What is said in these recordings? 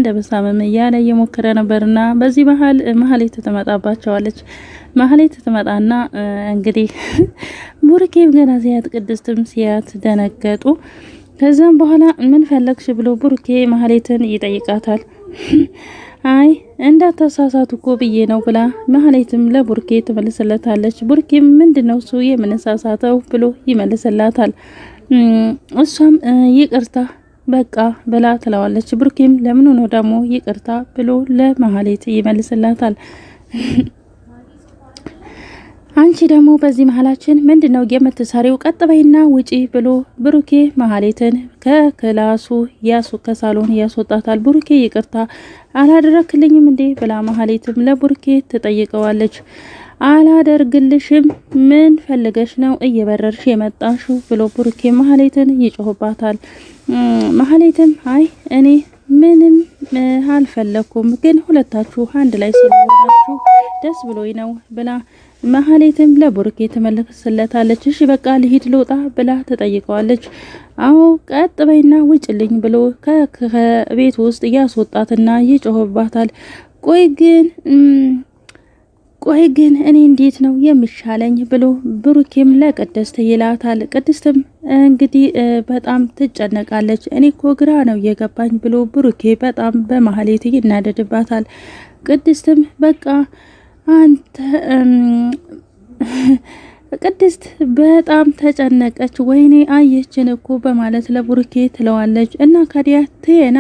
እንደበሳመም እያለ እየሞከረ ነበርና በዚህ መሀሌት ትመጣባቸዋለች። መሀሌት ትመጣና እንግዲህ ቡርኬም ገና ሲያት ቅድስትም ሲያት ደነገጡ። ከዛም በኋላ ምን ፈለግሽ ብሎ ቡርኬ መሀሌትን ይጠይቃታል። አይ እንዳታሳሳቱ እኮ ብዬ ነው ብላ መሀሌትም ለቡርኬ ትመልስለታለች። ቡርኬም ምንድነው እሱ የምንሳሳተው ብሎ ይመልስላታል። እሷም ይቅርታ በቃ ብላ ትለዋለች። ብሩኬም ለምን ነው ደግሞ ይቅርታ ብሎ ለመሀሌት ይመልስላታል። አንቺ ደግሞ በዚህ መሀላችን ምንድነው የምትሰሪው? ቀጥ በይና ውጪ ብሎ ብሩኬ መሀሌትን ከክላሱ ከሳሎን ያስወጣታል። ብሩኬ ይቅርታ አላደረክልኝም እንዴ ብላ መሀሌትም ለብሩኬ ትጠይቀዋለች። አላደርግልሽም ምን ፈልገሽ ነው እየበረርሽ የመጣሽው ብሎ ብሩኬ መሀሌትን ይጮህባታል። መሀሌትም አይ እኔ ምንም አልፈለኩም፣ ግን ሁለታችሁ አንድ ላይ ስለሆናችሁ ደስ ብሎኝ ነው ብላ መሀሌትም ለብሩኬ ትመልስለታለች። እሺ በቃ ልሂድ ልውጣ ብላ ትጠይቀዋለች። አዎ ቀጥ በይና ውጭልኝ ብሎ ከቤት ውስጥ ያስወጣትና ይጮህባታል። ቆይ ግን እኔ እንዴት ነው የሚሻለኝ ብሎ ብሩኬም ለቅድስት ይላታል። ቅድስትም እንግዲህ በጣም ትጨነቃለች። እኔ እኮ ግራ ነው የገባኝ ብሎ ብሩኬ በጣም በመሀሌት ይናደድባታል። ቅድስትም በቃ አንተ ቅድስት በጣም ተጨነቀች። ወይኔ አየችን እኮ በማለት ለብሩኬ ትለዋለች። እና ካዲያ ትየና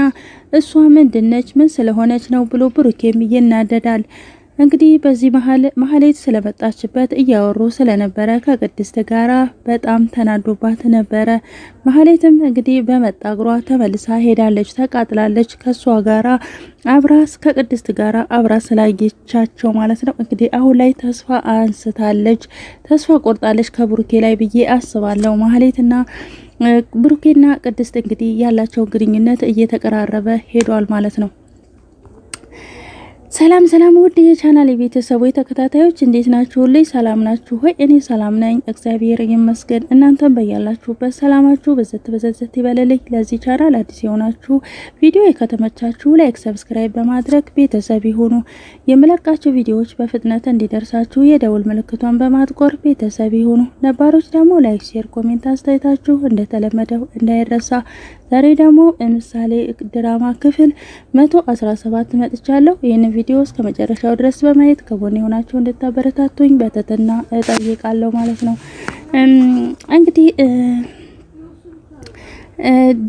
እሷ ምንድነች ምን ስለሆነች ነው ብሎ ብሩኬም ይናደዳል። እንግዲህ በዚህ መሀሌት ስለመጣችበት እያወሩ ስለነበረ ከቅድስት ጋራ በጣም ተናዶባት ነበረ። መሀሌትም እንግዲህ በመጣ እግሯ ተመልሳ ሄዳለች፣ ተቃጥላለች። ከሷ ጋራ አብራስ ከቅድስት ጋራ አብራ ስላየቻቸው ማለት ነው። እንግዲህ አሁን ላይ ተስፋ አንስታለች፣ ተስፋ ቆርጣለች ከብሩኬ ላይ ብዬ አስባለሁ። መሀሌትና ብሩኬና ቅድስት እንግዲህ ያላቸው ግንኙነት እየተቀራረበ ሄዷል ማለት ነው። ሰላም ሰላም ውድ የቻናል የቤተሰቦች ተከታታዮች እንዴት ናችሁ? ልይ ሰላም ናችሁ ሆይ? እኔ ሰላም ነኝ እግዚአብሔር ይመስገን። እናንተም በያላችሁበት ሰላማችሁ በዘት ይበልልኝ። ለዚህ ቻናል አዲስ የሆናችሁ ቪዲዮ ከተመቻችሁ ላይክ፣ ሰብስክራይብ በማድረግ ቤተሰብ ይሁኑ። የምለቃችሁ ቪዲዮዎች በፍጥነት እንዲደርሳችሁ የደውል ምልክቷን በማጥቆር ቤተሰብ ይሁኑ። ነባሮች ደግሞ ላይክ፣ ሼር፣ ኮሜንት አስተያየታችሁ እንደተለመደው እንዳይረሳ። ዛሬ ደግሞ ምሳሌ ድራማ ክፍል 117 መጥቻለሁ። ይህን ቪዲዮ እስከ መጨረሻው ድረስ በማየት ከጎን የሆናችሁ እንድታበረታቱኝ በትህትና እጠይቃለሁ ማለት ነው። እንግዲህ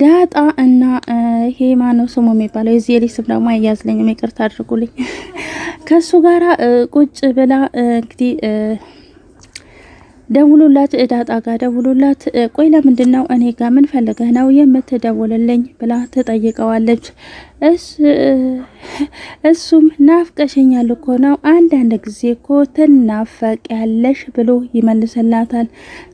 ዳጣ እና ይሄ ማነው ስሙ የሚባለው የዚህ ልጅ ስም ደግሞ አያዝልኝም፣ ይቅርታ አድርጉልኝ። ከሱ ጋራ ቁጭ ብላ እንግዲህ ደውሉላት፣ ዳጣ ጋር ደውሉላት። ቆይ ለምንድን ነው እኔ ጋር ምን ፈልገህ ነው የምትደውልልኝ ብላ ትጠይቀዋለች። እሱም ናፍቀሽኛል እኮ ነው፣ አንዳንድ ጊዜ እኮ ትናፈቂያለሽ ብሎ ይመልስላታል።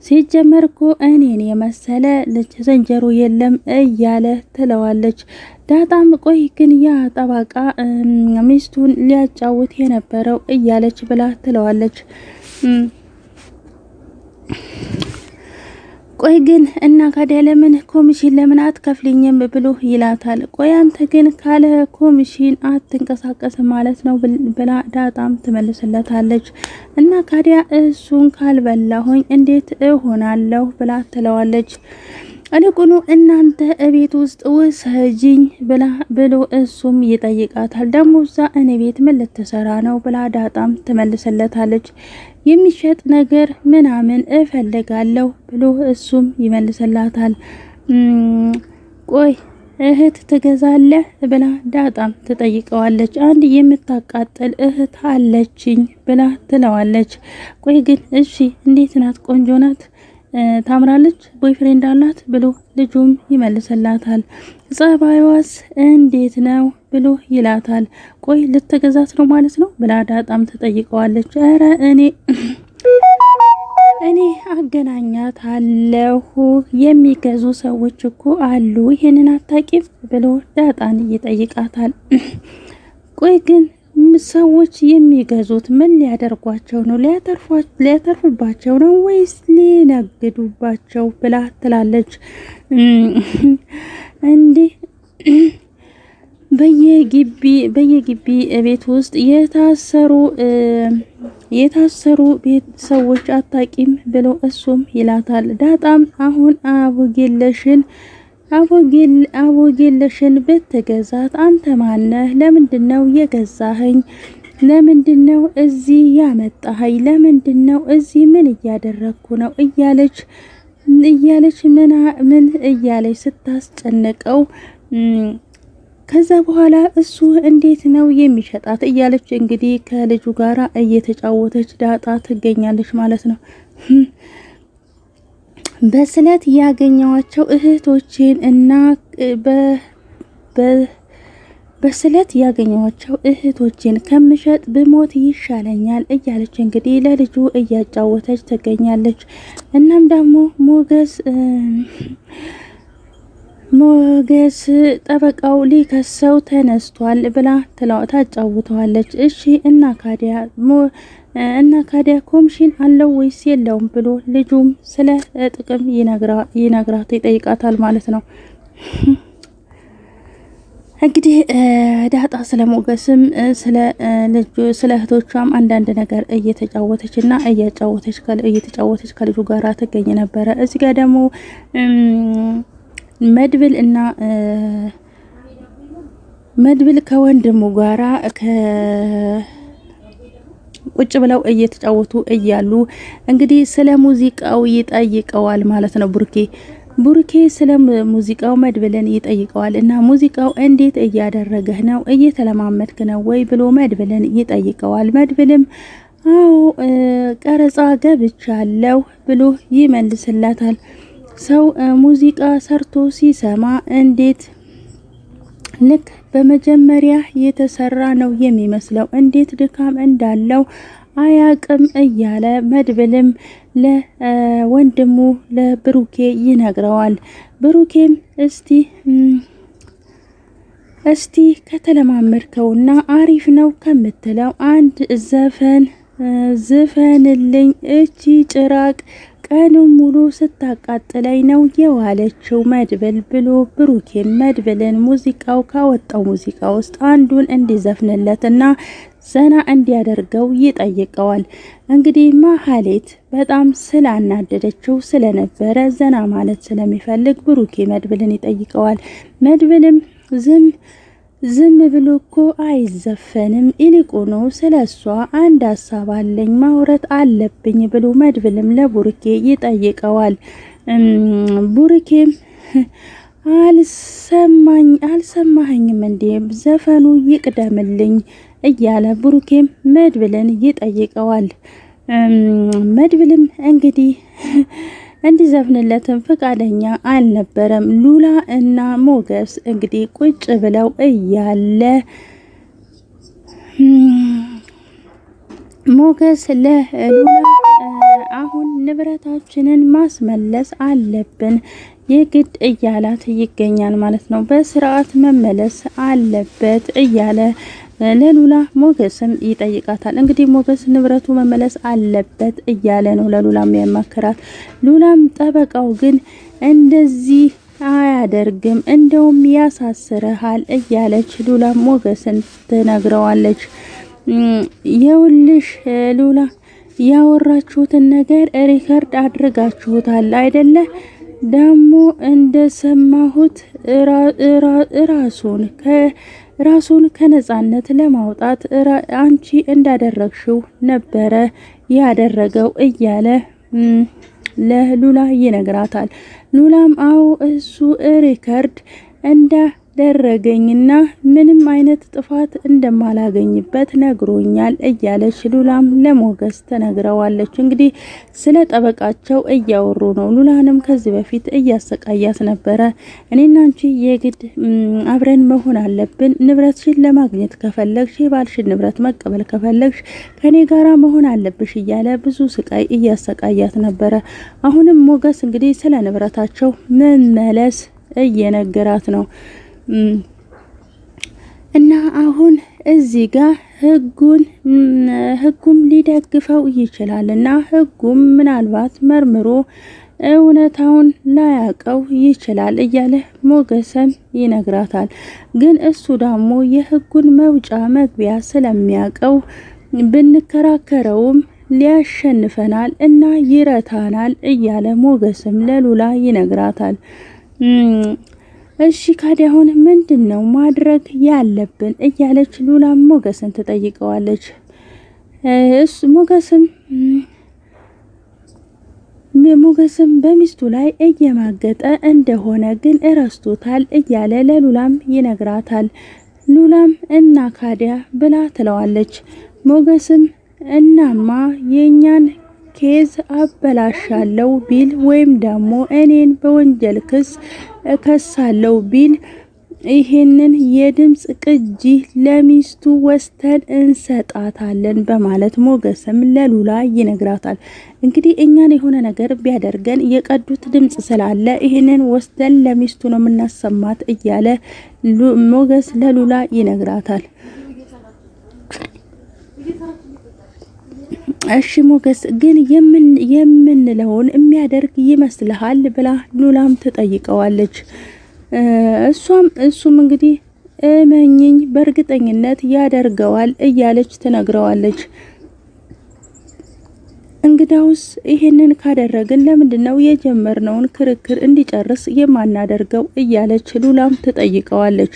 ሲጀመር እኮ እኔን የመሰለ ልጅ ዝንጀሮ የለም እያለ ትለዋለች። ዳጣም ቆይ ግን ያ ጠባቃ ሚስቱን ሊያጫውት የነበረው እያለች ብላ ትለዋለች። ቆይ ግን እና ካዲያ ለምን ኮሚሽን ለምን አትከፍልኝም ብሎ ይላታል። ቆይ አንተ ግን ካለ ኮሚሽን አትንቀሳቀስ ማለት ነው ብላ ዳጣም ትመልስለታለች። እና ካዲያ እሱን ካልበላሁኝ እንዴት እሆናለሁ ብላ ትለዋለች። አለቁኑ እናንተ እቤት ውስጥ ውሰጂኝ ብሎ እሱም ይጠይቃታል። ደግሞ እዛ እኔ ቤት ምን ልትሰራ ነው ብላ ዳጣም ትመልስለታለች። የሚሸጥ ነገር ምናምን እፈልጋለሁ ብሎ እሱም ይመልስላታል። ቆይ እህት ትገዛለህ ብላ ዳጣም ትጠይቀዋለች። አንድ የምታቃጥል እህት አለችኝ ብላ ትለዋለች። ቆይ ግን እሺ እንዴት ናት? ቆንጆ ናት? ታምራለች? ቦይፍሬንድ አላት ብሎ ልጁም ይመልስላታል። ጸባይዋስ እንዴት ነው ብሎ ይላታል። ቆይ ልትገዛት ነው ማለት ነው ብላ ዳጣም ትጠይቀዋለች። ኧረ እኔ አገናኛት አለሁ የሚገዙ ሰዎች እኮ አሉ፣ ይሄንን አታቂም ብሎ ዳጣን ይጠይቃታል። ቆይ ግን ሰዎች የሚገዙት ምን ሊያደርጓቸው ነው? ሊያተርፉባቸው ነው ወይስ ሊነግዱባቸው ብላ ትላለች። እንዲህ በየግቢ ቤት ውስጥ የታሰሩ ቤተሰቦች አታቂም ብሎ እሱም ይላታል። ዳጣም አሁን አቦጌለሽን ብትገዛት አንተ ማነህ? ለምንድነው የገዛኸኝ? ለምንድነው እዚህ ያመጣኸኝ? ለምንድነው እዚህ ምን እያደረግኩ ነው? እያለች ምን እያለች ስታስጨንቀው ከዛ በኋላ እሱ እንዴት ነው የሚሸጣት እያለች እንግዲህ ከልጁ ጋራ እየተጫወተች ዳጣ ትገኛለች ማለት ነው። በስለት ያገኘዋቸው እህቶቼን እና በስለት ያገኘዋቸው እህቶቼን ከምሸጥ ብሞት ይሻለኛል እያለች እንግዲህ ለልጁ እያጫወተች ትገኛለች። እናም ደግሞ ሞገስ ጠበቃው ሊከሰው ተነስቷል ብላ ታጫውተዋለች። እሺ እና ካዲያ ኮሚሽን አለው ወይስ የለውም ብሎ ልጁም ስለ ጥቅም ይጠይቃታል ማለት ነው። እንግዲህ ዳጣ ስለ ሞገስም ስለ እህቶቿም አንዳንድ ነገር እየተጫወተች ከልጁ ጋራ ትገኝ ነበረ። እዚህ ጋር ደግሞ መድብል ከወንድሙ ጋራ ቁጭ ብለው እየተጫወቱ እያሉ እንግዲህ ስለ ሙዚቃው ይጠይቀዋል ማለት ነው። ቡርኬ ስለ ሙዚቃው መድብልን ይጠይቀዋል እና ሙዚቃው እንዴት እያደረገህ ነው? እየተለማመድክ ነው ወይ ብሎ መድብልን ይጠይቀዋል። መድብልም አዎ ቀረጻ ገብቻለሁ ብሎ ይመልስላታል። ሰው ሙዚቃ ሰርቶ ሲሰማ እንዴት ልክ በመጀመሪያ የተሰራ ነው የሚመስለው፣ እንዴት ድካም እንዳለው አያቅም እያለ መድብልም ለወንድሙ ለብሩኬ ይነግረዋል። ብሩኬም እስቲ ከተለማመድከውና አሪፍ ነው ከምትለው አንድ ዝፈንልኝ፣ እቺ ጭራቅ ቀኑን ሙሉ ስታቃጥለኝ ነው የዋለችው መድብል ብሎ ብሩኬን መድብልን ሙዚቃው ካወጣው ሙዚቃ ውስጥ አንዱን እንዲዘፍንለትና ዘና እንዲያደርገው ይጠይቀዋል። እንግዲህ ማህሌት በጣም ስላናደደችው ስለነበረ ዘና ማለት ስለሚፈልግ ብሩኬ መድብልን ይጠይቀዋል። መድብልም ዝም ብሎ እኮ አይዘፈንም፣ ይልቁኑ ስለሷ አንድ ሀሳብ አለኝ ማውራት አለብኝ ብሎ መድብልም ለቡርኬ ይጠይቀዋል። ቡርኬም አልሰማኸኝም እንዴ? ዘፈኑ ይቅደምልኝ እያለ ቡርኬም መድብልን ይጠይቀዋል። መድብልም እንግዲህ እንዲዘፍንለትም ፈቃደኛ አልነበረም። ሉላ እና ሞገስ እንግዲህ ቁጭ ብለው እያለ ሞገስ ለሉላ አሁን ንብረታችንን ማስመለስ አለብን የግድ እያላት ይገኛል ማለት ነው። በስርዓት መመለስ አለበት እያለ ለሉላ ሞገስም ይጠይቃታል። እንግዲህ ሞገስ ንብረቱ መመለስ አለበት እያለ ነው ለሉላም ያማከራት። ሉላም ጠበቃው ግን እንደዚህ አያደርግም እንደውም ያሳስረሃል እያለች ሉላ ሞገስን ትነግረዋለች። የውልሽ ሉላ ያወራችሁትን ነገር ሪከርድ አድርጋችሁታል አይደለ? ደግሞ እንደሰማሁት ራሱን ከነጻነት ለማውጣት አንቺ እንዳደረግሽው ነበረ ያደረገው እያለ ለሉላ ይነግራታል። ሉላም አዎ እሱ ሪከርድ እንዳደረገኝና ምንም አይነት ጥፋት እንደማላገኝበት ነግሮኛል እያለች ሉላም ለሞገስ ተነግረዋለች። እንግዲህ ስለ ጠበቃቸው እያወሩ ነው። ሉላንም ከዚህ በፊት እያሰቃያት ነበረ። እኔና አንቺ የግድ አብረን መሆን አለብን፣ ንብረትሽን ለማግኘት ከፈለግሽ፣ የባልሽን ንብረት መቀበል ከፈለግሽ ከኔ ጋራ መሆን አለብሽ እያለ ብዙ ስቃይ እያሰቃያት ነበረ። አሁንም ሞገስ እንግዲህ ስለ ንብረታቸው መመለስ እየነገራት ነው እና አሁን እዚህ ጋር ህጉም ሊደግፈው ይችላል እና ህጉም ምናልባት መርምሮ እውነታውን ላያቀው ይችላል እያለ ሞገስም ይነግራታል። ግን እሱ ደግሞ የህጉን መውጫ መግቢያ ስለሚያቀው ብንከራከረውም ሊያሸንፈናል እና ይረታናል እያለ ሞገስም ለሉላ ይነግራታል። እሺ ካዲያ አሁን ምንድነው ማድረግ ያለብን እያለች ሉላ ሞገስን ትጠይቀዋለች። ሞገስም በሚስቱ ላይ እየማገጠ እንደሆነ ግን እረስቶታል እያለ ለሉላም ይነግራታል። ሉላም እና ካዲያ ብላ ትለዋለች። ሞገስም እናማ የኛን ኬዝ አበላሻለው ቢል ወይም ደግሞ እኔን በወንጀል ክስ እከሳለው ቢል ይሄንን የድምጽ ቅጂ ለሚስቱ ወስተን እንሰጣታለን በማለት ሞገስም ለሉላ ይነግራታል። እንግዲህ እኛን የሆነ ነገር ቢያደርገን የቀዱት ድምጽ ስላለ ይሄንን ወስተን ለሚስቱ ነው የምናሰማት እያለ ሞገስ ለሉላ ይነግራታል። እሺ ሞገስ ግን የምንለውን የሚያደርግ ይመስልሃል ብላ ሉላም ትጠይቀዋለች። እሱም እንግዲህ እመኝኝ በእርግጠኝነት ያደርገዋል እያለች ትነግረዋለች። እንግዳውስ ይሄንን ካደረግን ለምንድነው የጀመርነውን ክርክር እንዲጨርስ የማናደርገው እያለች ሉላም ትጠይቀዋለች።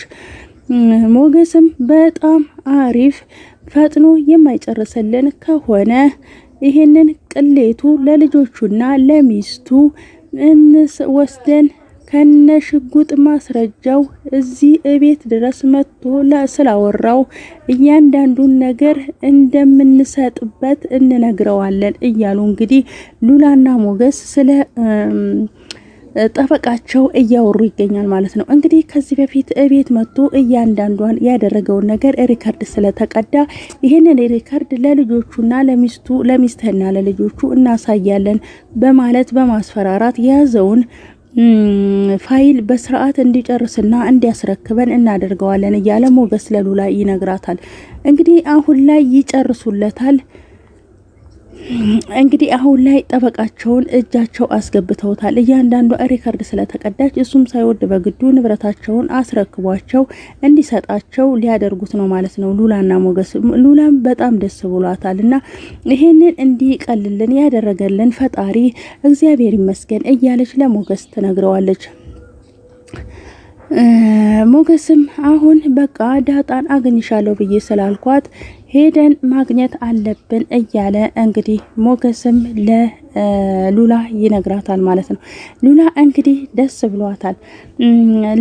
ሞገስም በጣም አሪፍ ፈጥኖ የማይጨርስልን ከሆነ ይሄንን ቅሌቱ ለልጆቹና ለሚስቱ ወስደን ከነሽጉጥ ማስረጃው እዚህ እቤት ድረስ መጥቶ ስላወራው እያንዳንዱን ነገር እንደምንሰጥበት እንነግረዋለን እያሉ እንግዲህ ሉላና ሞገስ ስለ ጠበቃቸው እያወሩ ይገኛል ማለት ነው። እንግዲህ ከዚህ በፊት እቤት መጥቶ እያንዳንዷን ያደረገውን ነገር ሪከርድ ስለተቀዳ ይሄንን ሪከርድ ለልጆቹና ለሚስትና ለልጆቹ እናሳያለን በማለት በማስፈራራት የያዘውን ፋይል በስርዓት እንዲጨርስና እንዲያስረክበን እናደርገዋለን እያለ ሞገስ ለሉላ ይነግራታል። እንግዲህ አሁን ላይ ይጨርሱለታል። እንግዲህ አሁን ላይ ጠበቃቸውን እጃቸው አስገብተውታል። እያንዳንዱ ሪከርድ ስለተቀዳች እሱም ሳይወድ በግዱ ንብረታቸውን አስረክቧቸው እንዲሰጣቸው ሊያደርጉት ነው ማለት ነው ሉላና ሞገስ። ሉላም በጣም ደስ ብሏታል እና ይሄንን እንዲቀልልን ያደረገልን ፈጣሪ እግዚአብሔር ይመስገን እያለች ለሞገስ ትነግረዋለች። ሞገስም አሁን በቃ ዳጣን አገኝሻለሁ ብዬ ስላልኳት ሄደን ማግኘት አለብን እያለ እንግዲህ ሞገስም ለሉላ ይነግራታል ማለት ነው። ሉላ እንግዲህ ደስ ብሏታል።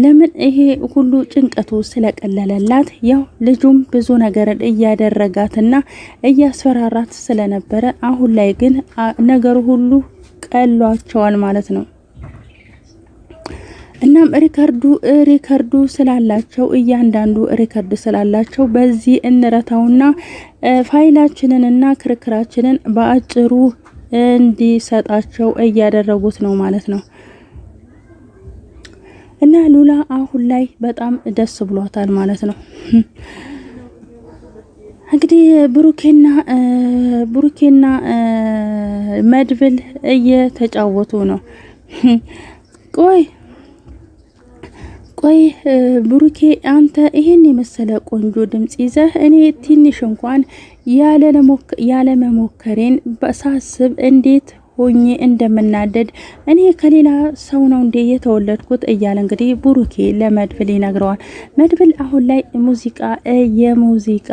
ለምን ይሄ ሁሉ ጭንቀቱ ስለቀለለላት፣ ያው ልጁም ብዙ ነገርን እያደረጋትና እያስፈራራት ስለነበረ አሁን ላይ ግን ነገሩ ሁሉ ቀሏቸዋል ማለት ነው። እናም ሪከርዱ ስላላቸው እያንዳንዱ ሪከርድ ስላላቸው በዚህ እንረታውና ፋይላችንንና ክርክራችንን በአጭሩ እንዲሰጣቸው እያደረጉት ነው ማለት ነው። እና ሉላ አሁን ላይ በጣም ደስ ብሏታል ማለት ነው። እንግዲህ ብሩኬና መድብል እየተጫወቱ ነው። ቆይ ብሩኬ አንተ ይሄን የመሰለ ቆንጆ ድምጽ ይዘህ እኔ ትንሽ እንኳን ያለ መሞከሬን ሳስብ እንዴት ሆኜ እንደምናደድ እኔ ከሌላ ሰው ነው እንዴ የተወለድኩት እያለ እንግዲህ ብሩኬ ለመድብል ይነግረዋል። መድብል አሁን ላይ የሙዚቃ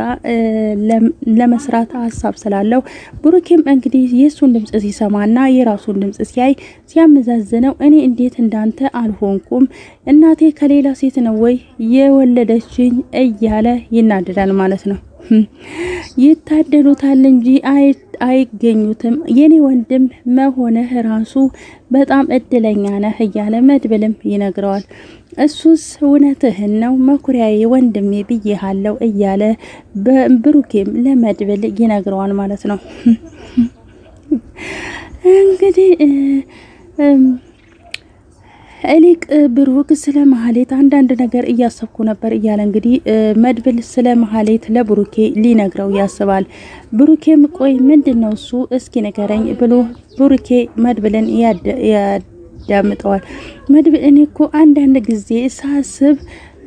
ለመስራት ሀሳብ ስላለው ብሩኬም እንግዲህ የሱን ድምጽ ሲሰማና የራሱን ድምጽ ሲያይ ሲያመዛዝነው እኔ እንዴት እንዳንተ አልሆንኩም እናቴ ከሌላ ሴት ነው ወይ የወለደችኝ እያለ ይናደዳል ማለት ነው። ይታደሉታል እንጂ አይገኙትም። የኔ ወንድም መሆንህ ራሱ በጣም እድለኛ ነህ እያለ መድብልም ይነግረዋል። እሱስ እውነትህን ነው መኩሪያዬ ወንድሜ ብዬሃለው እያለ ብሩኬም ለመድብል ይነግረዋል ማለት ነው። እንግዲህ እሊቅ ብሩክ ስለ መሀሌት አንዳንድ ነገር እያሰብኩ ነበር እያለ እንግዲህ መድብል ስለ መሀሌት ለብሩኬ ሊነግረው ያስባል። ብሩኬም ቆይ ምንድነው እሱ እስኪ ንገረኝ ብሎ ብሩኬ መድብልን ያዳምጠዋል። መድብል እኔ እኮ አንዳንድ ጊዜ ሳስብ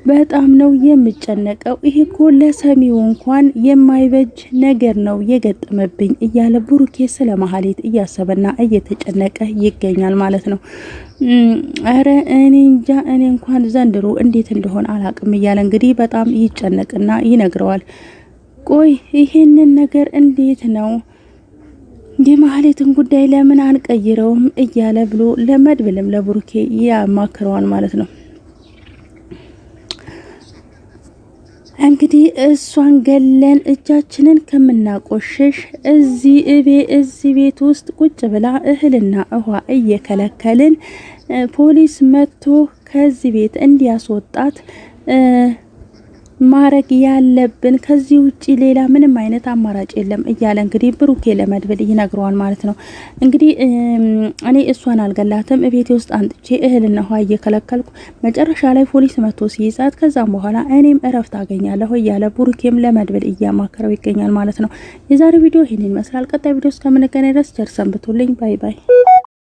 በጣም ነው የምጨነቀው። ይሄ እኮ ለሰሚው እንኳን የማይበጅ ነገር ነው የገጠመብኝ እያለ ብሩኬ ስለ መሀሌት እያሰበና እየተጨነቀ ይገኛል ማለት ነው። አረ እኔ እንጃ እኔ እንኳን ዘንድሮ እንዴት እንደሆነ አላቅም እያለ እንግዲህ በጣም ይጨነቅና ይነግረዋል። ቆይ ይሄንን ነገር እንዴት ነው የመሀሌትን ጉዳይ ለምን አንቀይረውም እያለ ብሎ ለመድብልም ለብሩኬ ያማክረዋል ማለት ነው። እንግዲህ እሷን ገለን እጃችንን ከምናቆሽሽ እዚህ ቤት ውስጥ ቁጭ ብላ እህልና ውሃ እየከለከልን ፖሊስ መጥቶ ከዚህ ቤት እንዲያስወጣት ማረግ ያለብን ከዚህ ውጪ ሌላ ምንም አይነት አማራጭ የለም እያለ እንግዲህ ብሩኬ ለመድብል ይነግረዋል ማለት ነው። እንግዲህ እኔ እሷን አልገላትም ቤቴ ውስጥ አንጥቼ እህልና ውሃ እየከለከልኩ መጨረሻ ላይ ፖሊስ መጥቶ ሲይዛት ከዛም በኋላ እኔም እረፍት አገኛለሁ እያለ ብሩኬም ለመድብል እያማከረው ይገኛል ማለት ነው። የዛሬ ቪዲዮ ይህንን ይመስላል። ቀጣይ ቪዲዮ እስከምንገናኝ ድረስ ቸር ሰንብቱልኝ። ባይ ባይ።